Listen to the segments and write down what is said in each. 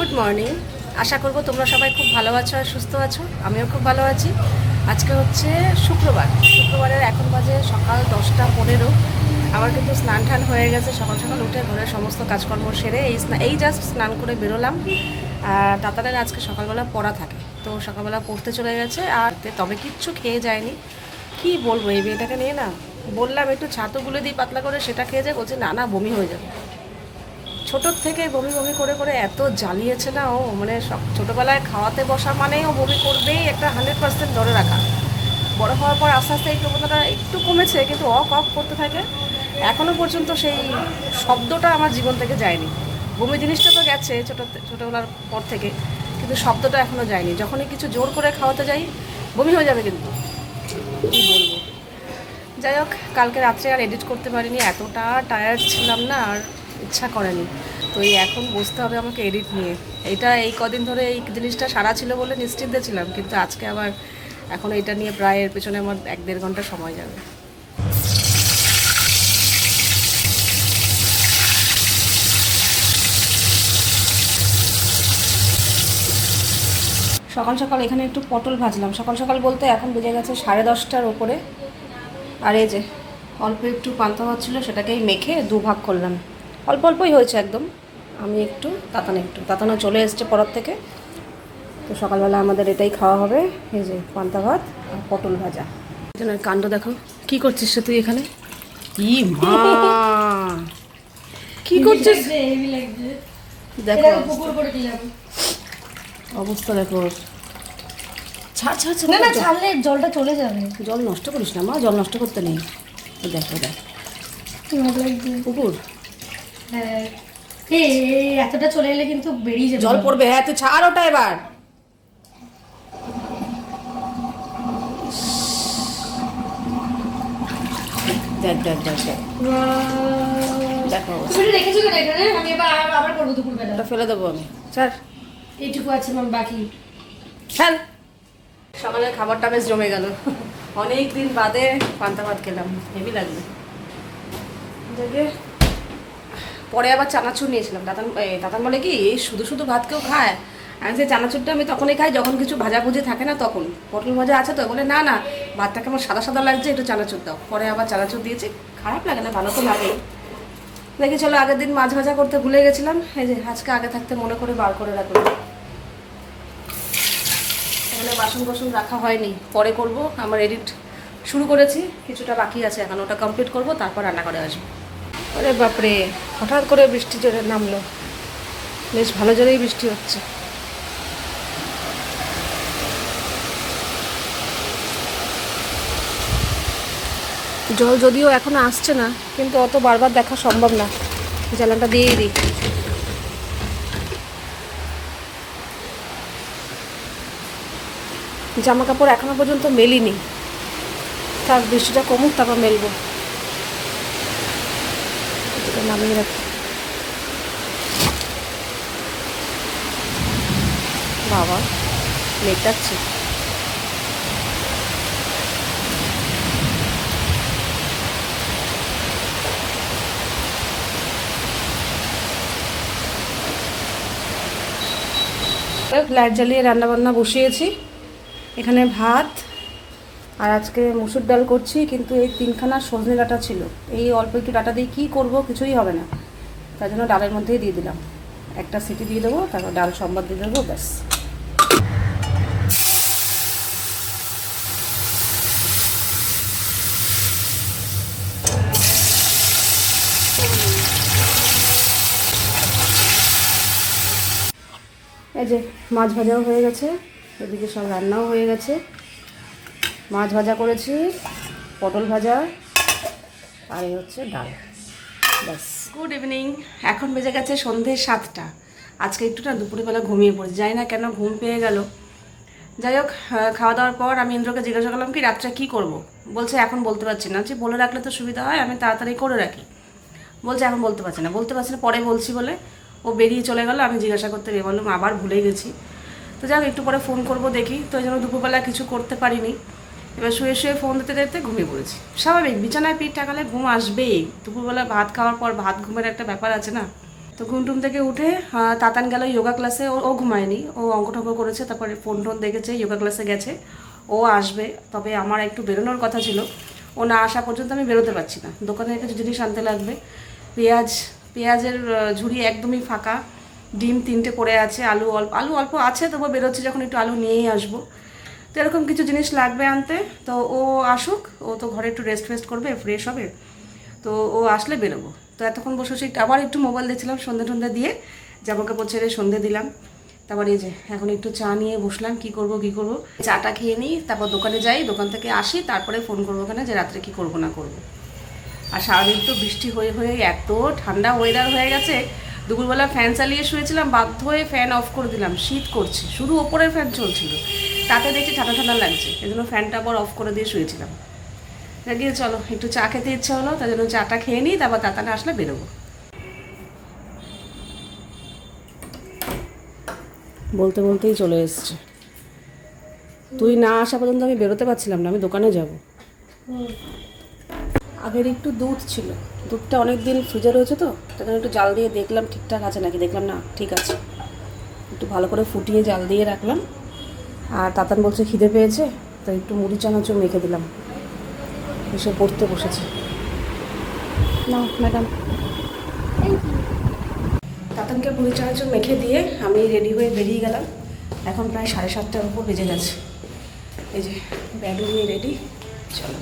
Good morning. আশা করব তোমরা সবাই খুব ভালো আছো আর সুস্থ আছো। আমিও খুব ভালো আছি। আজকে হচ্ছে শুক্রবারের এখন বাজে সকাল 10টা 15। আমার কিন্তু স্নান টান হয়ে গেছে। সকাল সকাল উঠে ঘরের সমস্ত কাজকর্ম সেরে এই জাস্ট স্নান করে বেরোলাম। আর দাদাদের আজকে সকালবেলা পড়া থাকে, তো সকালবেলা পড়তে চলে গেছে। আর তবে কিচ্ছু খেয়ে যায়নি। কি বলবো এই মেয়েটাকে নিয়ে না। বললাম একটু ছাতু গুলে দিই পাতলা করে, সেটা খেয়ে যায়। বলছে না না, বমি হয়ে যাবে। ছোটোর থেকে বমি বমি করে করে এত জ্বালিয়েছে না ও, মানে সব ছোটোবেলায় খাওয়াতে বসা মানেই ও বমি করবেই, একটা 100% ধরে রাখা। বড় হওয়ার পর আস্তে আস্তে এই প্রবণতাটা একটু কমেছে, কিন্তু অফ করতে থাকে। এখনও পর্যন্ত সেই শব্দটা আমার জীবন থেকে যায়নি। বমি জিনিসটা তো গেছে ছোটোবেলার পর থেকে, কিন্তু শব্দটা এখনও যায়নি। যখনই কিছু জোর করে খাওয়াতে যাই বমি হয়ে যাবে। কিন্তু কী বলবো, যাই হোক, কালকে রাত্রে আর এডিট করতে পারিনি, এতটা টায়ার্ড ছিলাম না, আর ইচ্ছা করেনি। তো এই এখন বসতে হবে আমাকে এডিট নিয়ে। এই কদিন ধরে এই জিনিসটা সারা ছিল বলে নিশ্চিন্তে ছিলাম, কিন্তু আজকে আবার এখন এটা নিয়ে প্রায় এর পেছনে আমার 1-1.5 ঘন্টা সময় যাবে। সকাল সকাল এখানে একটু পটল ভাজলাম। সকাল সকাল বলতে এখন বেজে গেছে 10:30টার ওপরে। আর এই যে অল্প একটু পান্তা ভাত ছিল, সেটাকেই মেখে দুভাগ করলাম। অল্প অল্পই হয়েছে একদম। আমি একটু, তাতানো চলে এসছে পরের থেকে। তো সকালবেলা আমাদের এটাই খাওয়া হবে। এই যে পান্তা ভাত আর পটল ভাজা। জনের কাণ্ড দেখো। কি করছিস তুই এখানে? ই মা, কি করছিস? দেখো অবস্থা দেখো। ছাড় ছাড় ছাড়, না ছাড়লে জলটা চলে যাবে। জল নষ্ট করিস না মা, জল নষ্ট করতে নেই। দেখো দেখ পুকুর। হ্যাঁ, এতটা চলে এলে কিন্তু বেরিয়ে যাবে, জল পড়বে। হ্যাঁ তুই ছাড় ওটা এবার। দেখ দেখ দেখ দেখ, দেখো তুমি রেখেছো কেন এখানে? আমি আবার করবো দুপুরবেলা। ওটা ফেলে দেবো আমি। ছাড়, এইটুকু আছে আমার বাকি। ফেল। সকালের খাবারটা বেশ জমে গেল। অনেক দিন বাদে পান্তা ভাত খেলাম, হেভি লাগবে। দেখে পরে আবার চানাচুর নিয়েছিলাম। দাদান বলে কি এই শুধু শুধু ভাত কেউ খায়? আমি সেই চানাচুরটা আমি তখনই খাই যখন কিছু ভাজাভুজি থাকে না, তখন পটল ভাজা আছে তো, বলে না না ভাতটাকে আমার সাদা সাদা লাগছে, একটু চানাচুর দাও। পরে আবার চানাচুর দিয়েছি। খারাপ লাগে না, ভালো তো লাগে। দেখি চলো, আগের দিন মাছ ভাজা করতে ভুলে গেছিলাম। এই যে আজকে আগে থাকতে মনে করে বার করে রাখলাম। এখানে বাসন রাখা হয়নি, পরে করব। আমার এডিট শুরু করেছি, কিছুটা বাকি আছে এখন, ওটা কমপ্লিট করব, তারপর রান্না করে আসবো। আরে বাপরে, হঠাৎ করে বৃষ্টি জোরে নামলো। বেশ ভালো জোরেই বৃষ্টি হচ্ছে। জল যদিও এখনো আসছে না, কিন্তু অত বারবার দেখা সম্ভব না। জ্বালানটা দিয়েই দিই। জামা কাপড় এখনো পর্যন্ত মেলিনি, তার বৃষ্টিটা কমুক তারপর মেলবো। নামিয়ে রাখি। বাবা মেটাচ্ছি। লাইট জ্বালিয়ে রান্নাবান্না বসিয়েছি। এখানে ভাত, আর আজকে মুসুর ডাল করছি, কিন্তু এই 3খানা সজনে ডাঁটা ছিল। এই অল্প একটু ডাঁটা দিয়ে কী করবো, কিছুই হবে না। তার জন্য ডালের মধ্যেই দিয়ে দিলাম। একটা সিটি দিয়ে দেবো, তারপর ডাল সম্বাদ দিয়ে দেবো, ব্যাস। এই যে মাছ ভাজাও হয়ে গেছে, এদিকে সব রান্নাও হয়ে গেছে। মাছ ভাজা করেছি, পটল ভাজা, আর এই হচ্ছে ডাল, ব্যাস। Good evening. এখন বেজে গেছে সন্ধ্যে 7টা। আজকে একটু না দুপুরবেলা ঘুমিয়ে পড়েছি, জানি না কেন ঘুম পেয়ে গেল। যাই হোক, খাওয়া দাওয়ার পর আমি ইন্দ্রকে জিজ্ঞাসা করলাম কি রাত্রে কী করব। বলছে এখন বলতে পারছি না। যে বলে রাখলে তো সুবিধা হয়, আমি তাড়াতাড়ি করে রাখি। বলছে এখন বলতে পারছি না, পরে বলছি বলে ও বেরিয়ে চলে গেল। আমি জিজ্ঞাসা করতে গিয়ে বললাম আবার ভুলে গেছি। তো যাক, একটু পরে ফোন করব দেখি। তো এই জন্য দুপুরবেলা কিছু করতে পারিনি। এবার শুয়ে শুয়ে ফোন দিতে দিতে ঘুমিয়ে পড়েছি। স্বাভাবিক, বিছানায় পিঠ ঠেকালে ঘুম আসবেই। দুপুরবেলা ভাত খাওয়ার পর ঘুমের একটা ব্যাপার আছে না। তো ঘুমটুম থেকে উঠে তাতান গেল যোগা ক্লাসে। ও ঘুমায়নি, ও অঙ্ক টঙ্ক করেছে, তারপরে ফোন টোন দেখেছে, যোগা ক্লাসে গেছে। ও আসবে, তবে আমার একটু বেরোনোর কথা ছিল। ও না আসা পর্যন্ত আমি বেরোতে পারছি না, দোকানে কিছু জিনিস আনতে লাগবে। পেঁয়াজের ঝুড়ি একদমই ফাঁকা, ডিম 3টে পড়ে আছে, আলু অল্প আছে, তবু বেরোচ্ছি যখন একটু আলু নিয়েই আসবো। তো এরকম কিছু জিনিস লাগবে আনতে। তো ও আসুক, ও তো ঘরে একটু রেস্ট করবে, ফ্রেশ হবে। তো ও আসলে বেরোবো। তো এতক্ষণ বসে বসে আবার একটু মোবাইল দেখছিলাম, সন্ধ্যে দিয়ে জামা কাপড় ছেড়ে সন্ধ্যে দিলাম। তারপর এই যে এখন একটু চা নিয়ে বসলাম, কি করব চাটা খেয়ে নিই, তারপর দোকানে যাই, দোকান থেকে আসি, তারপরে ফোন করবো ওখানে যে রাত্রে কি করব না করব। আর সারাদিন তো বৃষ্টি হয়ে হয়ে এত ঠান্ডা ওয়েদার হয়ে গেছে, দুপুরবেলা ফ্যান চালিয়ে শুয়েছিলাম, বাধ্য হয়ে ফ্যান অফ করে দিলাম, শীত করছে, শুধু ওপরের ফ্যান চলছিল, তাতে দেখছি ঠান্ডা লাগছে, এই জন্য ফ্যানটা আবার অফ করে দিয়ে শুয়েছিলাম। গিয়ে চলো একটু চা খেতে ইচ্ছা হলো, তাই জন্য চাটা খেয়ে নিই, তারপর তাতানে আসলে বেরোবো। বলতেই চলে এসছে। তুই না আসা পর্যন্ত আমি বেরোতে পারছিলাম না, আমি দোকানে যাব। আগের একটু দুধ ছিল, দুধটা অনেক দিন ফ্রিজে রয়েছে, তো তখন একটু জাল দিয়ে দেখলাম ঠিকঠাক আছে নাকি, দেখলাম না ঠিক আছে, একটু ভালো করে ফুটিয়ে জাল দিয়ে রাখলাম। আর তাতান বলছে খিদে পেয়েছে, তো একটু মুড়ি চানাচুর মেখে দিলাম, এসে পড়তে বসেছে। না ম্যাডাম, তাতানকে মুড়ি চানাচুর মেখে দিয়ে আমি রেডি হয়ে বেরিয়ে গেলাম। এখন প্রায় 7:30টার উপর বেজে গেছে। এই যে ব্যাগ নিয়ে রেডি, চলো।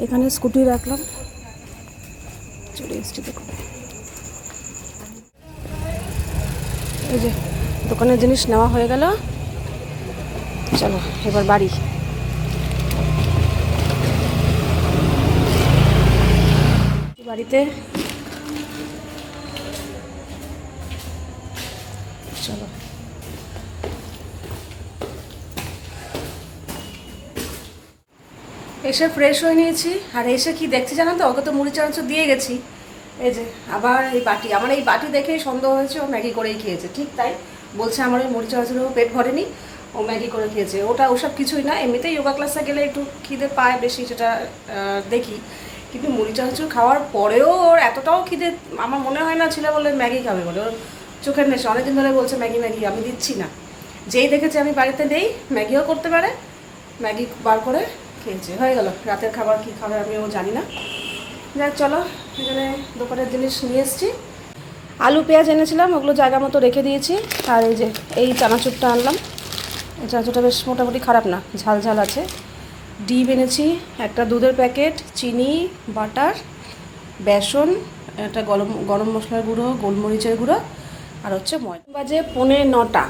এখানে স্কুটি রাখলাম, চলে এসছি। দেখুন এই যে দোকানের জিনিস নেওয়া হয়ে গেল, চলো এবার বাড়ি। বাড়িতে চলো। এসে ফ্রেশ হয়ে নিয়েছি, আর এসে কি দেখছি জানো তো, ওকে তো মুড়ি চানাচুর দিয়ে গেছি। এই যে আবার এই বাটি, আমার এই বাটি দেখেই সন্দেহ হয়েছে ও ম্যাগি করেই খেয়েছে। ঠিক তাই বলছে, আমার ওই মুড়ি চানাচুরেও পেট ভরেনি, ও ম্যাগি করে খেয়েছে। ওসব কিছুই না, এমনিতেই যোগা ক্লাসে গেলে একটু খিদে পায় বেশি, সেটা দেখি। কিন্তু মুড়ি চানাচুর খাওয়ার পরেও ওর এতটাও খিদে আমার মনে হয় না ছিল বলে ম্যাগি খাবে বলে। ওর চোখের নেশা, অনেকদিন ধরে বলছে ম্যাগি, আমি দিচ্ছি না। যেই দেখেছে আমি বাড়িতে নেই, ম্যাগিও করতে পারে, ম্যাগি বার করে খেয়েছে, হয়ে গেল। রাতের খাবার কী খাবে আমিও জানি না। যাক চলো, এখানে দোকানের জিনিস নিয়ে এসেছি। আলু পেঁয়াজ এনেছিলাম, ওগুলো জায়গা মতো রেখে দিয়েছি। আর এই যে এই চানাচুরটা আনলাম, এই চানাচুরটা বেশ মোটামুটি খারাপ না, ঝাল আছে। ডিম এনেছি, একটা দুধের প্যাকেট, চিনি, বাটার, বেসন, একটা গরম মশলার গুঁড়ো, গোলমরিচের গুঁড়ো, আর হচ্ছে ময়দা। বাজে 9:45।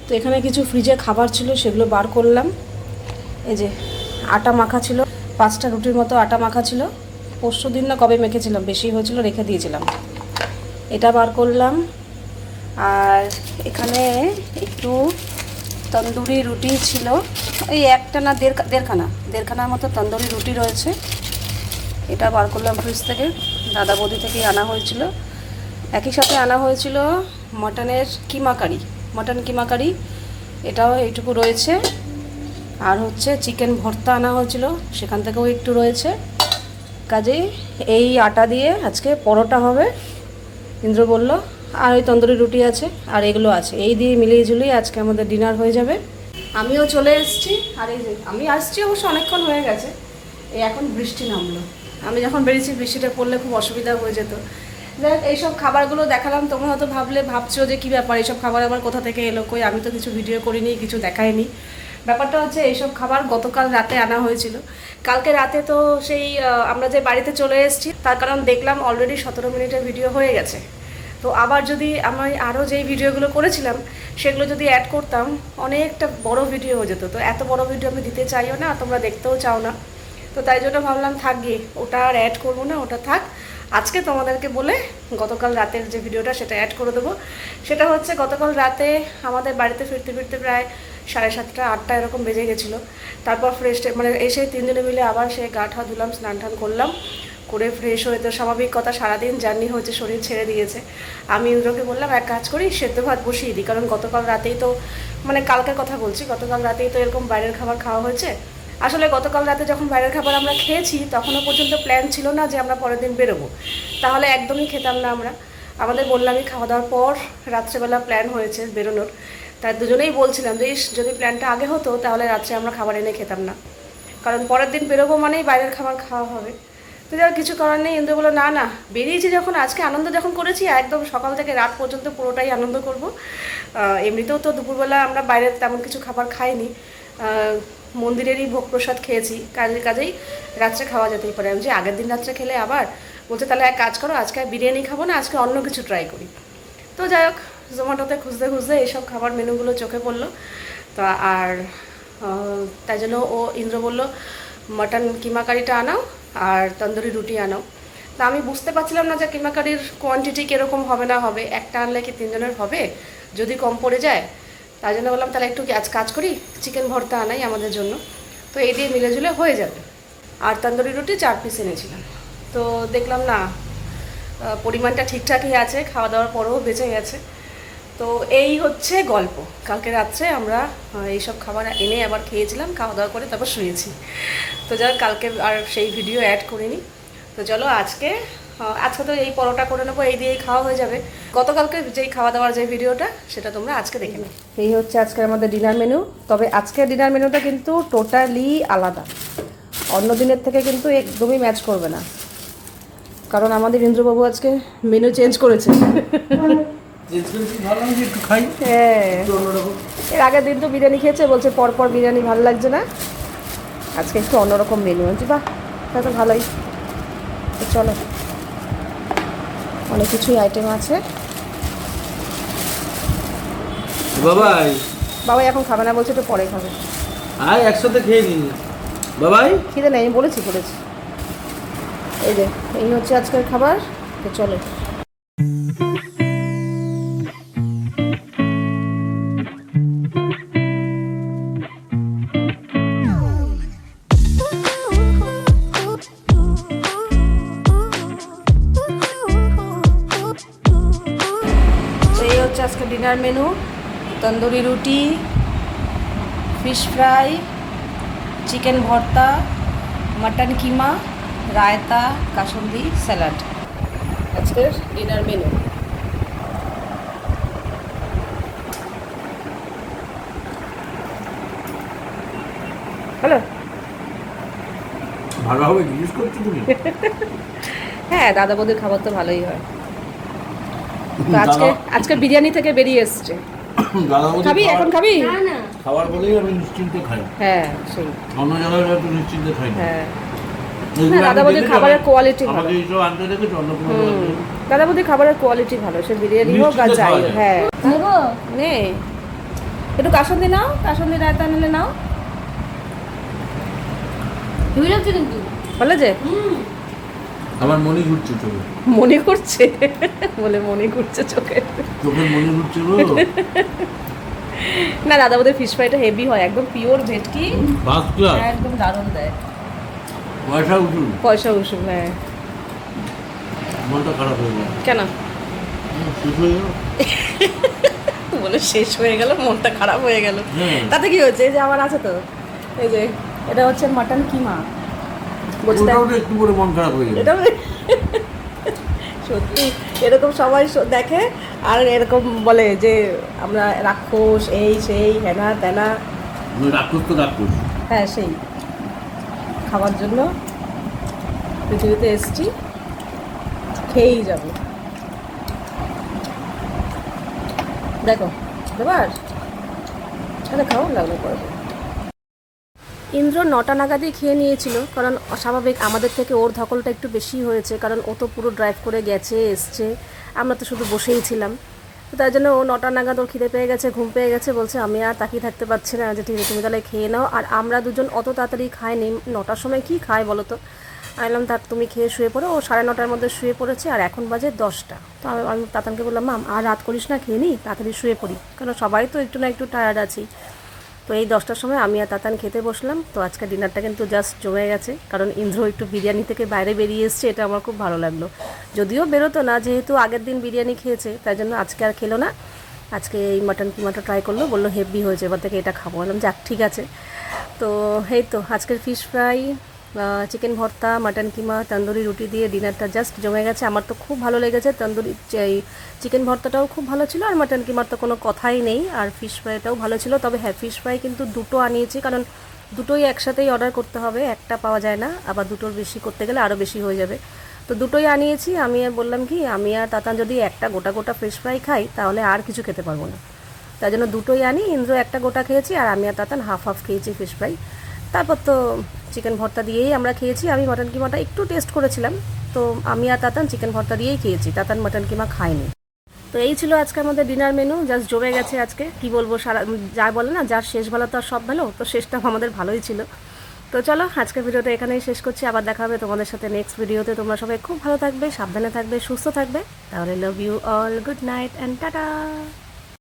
তো এখানে কিছু ফ্রিজে খাবার ছিল, সেগুলো বার করলাম। এই যে আটা মাখা ছিল, 5টা রুটির মতো আটা মাখা ছিল, পরশু দিন না কবে মেখেছিলাম, বেশি হয়েছিল রেখে দিয়েছিলাম, এটা বার করলাম। আর এখানে একটু তন্দুরি রুটি ছিল, এই একটা না দেড়খানার মতো তন্দুরি রুটি রয়েছে, এটা বার করলাম ফ্রিজ থেকে, দাদা বৌদি থেকেই আনা হয়েছিল। একই সাথে আনা হয়েছিল মটন কিমা কারি, এটাও এইটুকু রয়েছে। আর হচ্ছে চিকেন ভর্তা আনা হয়েছিল, সেখান থেকেও একটু রয়েছে। কাজেই এই আটা দিয়ে আজকে পরোটা হবে, ইন্দ্র বলল। আর ওই তন্দুরি রুটি আছে, আর এগুলো আছে, এই দিয়ে মিলিয়ে ঝুলিয়ে আজকে আমাদের ডিনার হয়ে যাবে। আমিও চলে এসেছি, আর এই যে আমি আসছি অবশ্য অনেকক্ষণ হয়ে গেছে, এই এখন বৃষ্টি নামলো। আমি যখন বেরিয়েছি বৃষ্টিটা পড়লে খুব অসুবিধা হয়ে যেত। দেখ এইসব খাবারগুলো দেখালাম, তোমরা হয়তো ভাবছো যে কী ব্যাপার, এইসব খাবার আবার কোথা থেকে এলো, কই আমি তো কিছু ভিডিও করিনি, কিছু দেখাইনি। ব্যাপারটা হচ্ছে এইসব খাবার গতকাল রাতে আনা হয়েছিল। কালকে রাতে তো সেই আমরা যে বাড়িতে চলে এসেছি, তার কারণ দেখলাম অলরেডি 17 মিনিটের ভিডিও হয়ে গেছে। তো আবার যদি আমি আরও যেই ভিডিওগুলো করেছিলাম সেগুলো যদি অ্যাড করতাম, অনেকটা বড় ভিডিও হয়ে যেত। তো এত বড় ভিডিও আমি দিতে চাইও না, তোমরা দেখতেও চাও না। তো তাই জন্য ভাবলাম থাক গিয়ে, ওটা আর অ্যাড করবো না, ওটা থাক। আজকে তোমাদেরকে বলে গতকাল রাতের যে ভিডিওটা সেটা অ্যাড করে দেবো। সেটা হচ্ছে গতকাল রাতে আমাদের বাড়িতে ফিরতে প্রায় 7:30 8টা এরকম বেজে গেছিলো। তারপর এসে 3 জনে মিলে আবার সে গা ঠা ধুলাম, স্নান টান করলাম, করে ফ্রেশ হয়ে, তো স্বাভাবিক কথা, সারাদিন জার্নি হয়েছে, শরীর ছেড়ে দিয়েছে। আমি ইন্দ্রকে বললাম এক কাজ করি, সেদ্ধ ভাত বসিয়ে দিই, কারণ গতকাল রাতেই তো কালকের কথা বলছি, গতকাল রাতেই তো এরকম বাইরের খাবার খাওয়া হয়েছে। আসলে গতকাল রাতে যখন বাইরের খাবার আমরা খেয়েছি তখনও পর্যন্ত প্ল্যান ছিল না যে আমরা পরের দিন বেরোবো, তাহলে একদমই খেতাম না আমরা। আমাদের বললামই খাওয়া দাওয়ার পর রাত্রেবেলা প্ল্যান হয়েছে বেরোনোর, তাই দুজনেই বলছিলাম যে ইস যদি প্ল্যানটা আগে হতো তাহলে রাত্রে আমরা খাবার এনে খেতাম না, কারণ পরের দিন বেরোবো মানেই বাইরের খাবার খাওয়া হবে। তো যার কিছু করার নেই, ইন্দ্র বললো না না বেরিয়েছি যখন, আজকে আনন্দ যখন করেছি একদম সকাল থেকে রাত পর্যন্ত পুরোটাই আনন্দ করব। এমনিতেও তো দুপুরবেলা আমরা বাইরে তেমন কিছু খাবার খাইনি, মন্দিরেরই ভোগ প্রসাদ খেয়েছি, কাজেই রাত্রে খাওয়া যেতেই পারে। আমি যে আগের দিন রাত্রে খেলে আবার বলছে তাহলে এক কাজ করো, আজকে আর বিরিয়ানি খাবো না, আজকে অন্য কিছু ট্রাই করি। তো যাই হোক জোম্যাটোতে খুঁজতে খুঁজতে এইসব খাবার মেনুগুলো চোখে পড়লো। তো আর তাই জন্য ইন্দ্র বললো মাটন কিমা কারিটা আনাও আর তন্দুরি রুটি আনাও। তা আমি বুঝতে পারছিলাম না যে কিমা কারির কোয়ান্টিটি কীরকম হবে না হবে, একটা আনলে কি 3 জনের হবে, যদি কম পড়ে যায়। তাই জন্য বললাম তাহলে একটু আজ কাজ করি, চিকেন ভর্তা আনাই আমাদের জন্য, তো এই দিয়ে মিলেজুলে হয়ে যাবে। আর তন্দুরি রুটি 4 পিস এনেছিলাম। তো দেখলাম না পরিমাণটা ঠিকঠাকই আছে, খাওয়া দাওয়ার পরেও বেঁচে গেছে। তো এই হচ্ছে গল্প। কালকে রাত্রে আমরা এইসব খাবার এনে আবার খেয়েছিলাম, খাওয়া দাওয়া করে তারপর শুয়েছি। তো যারা কালকে আর সেই ভিডিও অ্যাড করিনি। তো চলো আজকে তো এই পরোটা করে নেবো, এই দিয়েই খাওয়া হয়ে যাবে। গতকালকে যেই খাওয়া দাওয়ার যে ভিডিওটা সেটা তোমরা আজকে দেখে নাও। এই হচ্ছে আজকের আমাদের ডিনার মেনু। তবে আজকের ডিনার মেনুটা কিন্তু টোটালি আলাদা, অন্য দিনের থেকে কিন্তু একদমই ম্যাচ করবে না, কারণ আমাদের ইন্দ্রবাবু আজকে মেনু চেঞ্জ করেছে। হ্যাঁ, এর আগের দিন তো বিরিয়ানি খেয়েছে, বলছে পরপর বিরিয়ানি ভালো লাগছে না, আজকে একটু অন্যরকম মেনু আছে। বাহ, তা তো ভালোই। তো চলো, অনেক কিছুই আইটেম আছে। বাবাই এখন খাবে না, বলছে একটু পরে খাবে। একসাথে খেয়ে নিন বাবাই। খিদে নেই, আমি বলেছি। এই যে এই হচ্ছে আজকের খাবার। তো চলো। আজকে ডিনার মেনু তন্দুরি রুটি, ফিশ ফ্রাই, চিকেন ভর্তা, মাটন কিমা, রায়তা, কাসুন্দি, স্যালাড। আজকের ডিনার মেনু। হ্যালো, ভালো হবে জিজ্ঞেস করছো তুমি? হ্যাঁ, দাদা বৌদির খাবার তো ভালোই হয়। তো আজকে বিরিয়ানি থেকে বেরিয়ে এসছে। খাবি এখন? খাবি? খাবার বলেই আমি নিশ্চিন্তে খাই। হ্যাঁ, সেই অন্য জায়গায় একটু নিশ্চিন্তে খাই। হ্যাঁ, দাদা বৌদির খাবারের কোয়ালিটি ভালো। দাদা বৌদির খাবারের কোয়ালিটি ভালো, সে বিরিয়ানি হোক আর যাই হোক। হ্যাঁ, নে একটু কাসুন্দি নাও, কাসুন্দি রায়তা নিলে নাও। কিন্তু বলে যে আমার মনে ঘুরছে চোখে। মনে করছে বলে মনে ঘুরছে চোখে মনে ঘুরছে গো। না, দাদা বোধহয় ফিশ ফ্রাইটা হেভি হয়, একদম পিওর ভেটকি, একদম দারুণ দেয়। পয়সা উসুল। হ্যাঁ, মনটা খারাপ হয়ে গেল। কেন? শেষ হয়ে গেল বলে শেষ হয়ে গেল, মনটা খারাপ হয়ে গেল। তাতে কি হচ্ছে? এই যে আমার আছে তো, এই যে এটা হচ্ছে মাটন কিমা। একটু করে মন খারাপ হয়ে গেল। সত্যি এরকম সবাই দেখে আর এরকম বলে যে আমরা রাক্ষস, এই সেই হেনা তেনা। রাক্ষস তো রাক্ষস। হ্যাঁ, সেই খাবার জন্য পৃথিবীতে এসছি, খেয়েই যাব। দেখো এবার খাও, লাগলো পরে। ইন্দ্র 9টা নাগাদই খেয়ে নিয়েছিল, কারণ অস্বাভাবিক আমাদের থেকে ওর ধকলটা একটু বেশি হয়েছে, কারণ ও তো পুরো ড্রাইভ করে গেছে এসছে, আমরা তো শুধু বসেই ছিলাম। তো তাই জন্য ও 9টা নাগাদ ওর খিদে পেয়ে গেছে, ঘুম পেয়ে গেছে, বলছে আমি আর তাকিয়ে থাকতে পারছি না, যে ঠিক আছে তুমি তাহলে খেয়ে নাও। আর আমরা দুজন অত তাড়াতাড়ি খাইনি, 9টার সময় কি খায় বলো তো। আইলাম তার তুমি খেয়ে শুয়ে পড়ো। ও 9:30টার মধ্যে শুয়ে পড়েছে, আর এখন বাজে 10টা। তো আমি তাতানকে বললাম মাম আর রাত করিস না, খেয়ে নি, তাড়াতাড়ি শুয়ে পড়ি, কারণ সবাই তো একটু না একটু টায়ার্ড আছি। তো এই 10টার সময় আমি আর তাতান খেতে বসলাম। তো আজকে ডিনারটা কিন্তু জাস্ট জমে গেছে, কারণ ইন্দ্র একটু বিরিয়ানি থেকে বাইরে বেরিয়ে এসছে, এটা আমার খুব ভালো লাগলো। যদিও বেরোতো না, যেহেতু আগের দিন বিরিয়ানি খেয়েছে, তাই জন্য আজকে আর খেলো না। আজকে এই মাটন কিমাটা ট্রাই করলো, বললো হেভি হয়েছে, এবার থেকে এটা খাবো। বললাম যাক ঠিক আছে। তো এই তো আজকের ফিশ ফ্রাই, চিকেন ভর্তা, মাটন কিমা, তন্দুরি রুটি দিয়ে ডিনারটা জাস্ট জমে গেছে। আমার তো খুব ভালো লেগেছে। তন্দুরি এই চিকেন ভর্তাটাও খুব ভালো ছিল, আর মাটন কিমার তো কোনো কথাই নেই, আর ফিশ ফ্রাইটাও ভালো ছিল। তবে হ্যাঁ, ফিশ ফ্রাই কিন্তু দুটো আনিয়েছি, কারণ দুটোই একসাথেই অর্ডার করতে হবে, একটা পাওয়া যায় না, আবার দুটোর বেশি করতে গেলে আরও বেশি হয়ে যাবে। তো দুটোই আনিয়েছি। আমি আর বললাম কি, আমি আর তাতান যদি একটা গোটা গোটা ফিশ ফ্রাই খাই তাহলে আর কিছু খেতে পারবো না, তাই জন্য দুটোই আনি। ইন্দ্র একটা গোটা খেয়েছি, আর আমি আর তাতান হাফ হাফ খেয়েছি ফিশ ফ্রাই। তারপর তো চিকেন ভর্তা দিয়েই আমরা খেয়েছি। আমি মাটন কিমাটা একটু টেস্ট করেছিলাম, তো আমি আর তাতান চিকেন ভর্তা দিয়েই খেয়েছি, তাতান মাটন কিমা খায়নি। তো এই ছিল আজকে আমাদের ডিনার মেনু, জাস্ট জমে গেছে আজকে। কি বলবো, সারা যা বলে না, যার শেষ ভালো তো আর সব ভালো, তো শেষটাও আমাদের ভালোই ছিল। তো চলো, আজকের ভিডিওটা এখানেই শেষ করছি। আবার দেখা হবে তোমাদের সাথে নেক্সট ভিডিওতে। তোমরা সবাই খুব ভালো থাকবে, সাবধানে থাকবে, সুস্থ থাকবে। তাহলে love you all, good night and tata.